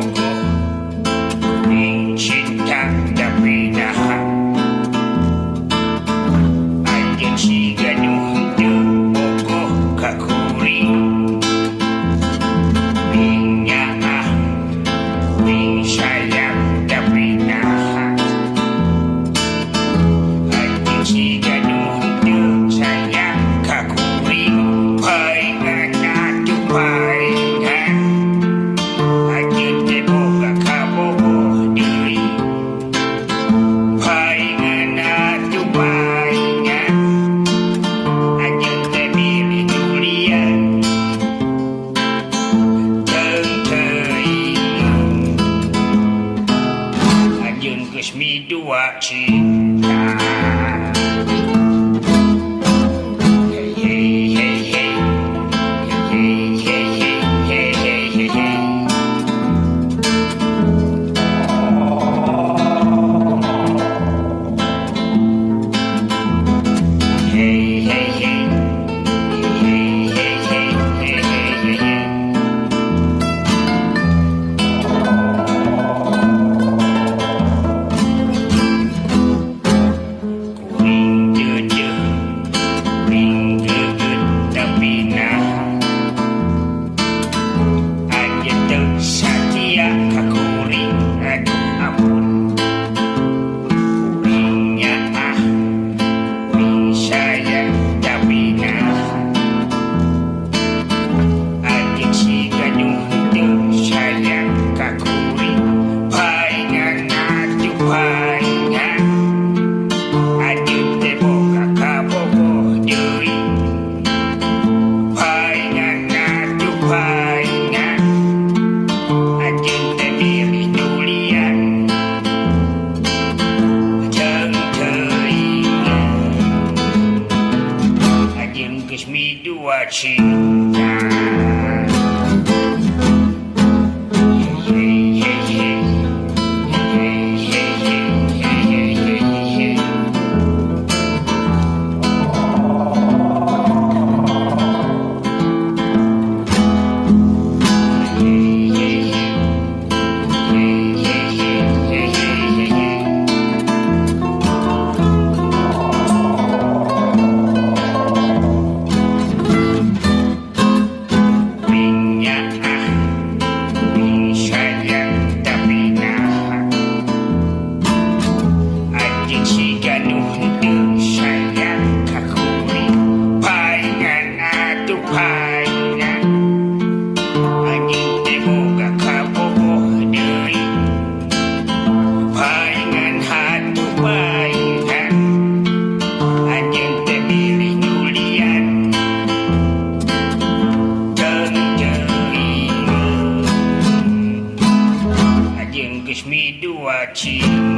bogoh kuring cinta tapi NAHA anjeun siga nu henteu bogoh ka kuring minyak kuring sayang tapi NAHA anjeun siga nu henteu sayang ka kuring paingan atuh paingan anjeun teh boga ka bogoh deui paingan atuh paingan anjeun teh milih dulian teung teuing anjeun geus midua cinta. Hey hey hey hey hey hey hey hey hey hey. Hey hey hey hey hey hey hey hey hey. Kuring deudeuh kuring geugeut tapi NAHA anjeun teu satia ka kuring aduh ampun kuring nyaah kuring sayang tapi NAHA anjeun siga nu henteu sayang ka kuring paingan atuh paingan anjeun teh boga ka bogoh deui paingan atuh paingan anjeun teh milih dulian teung teuing anjeun geus midua cinta. Hey hey hey hey hey hey hey hey hey. Cinta.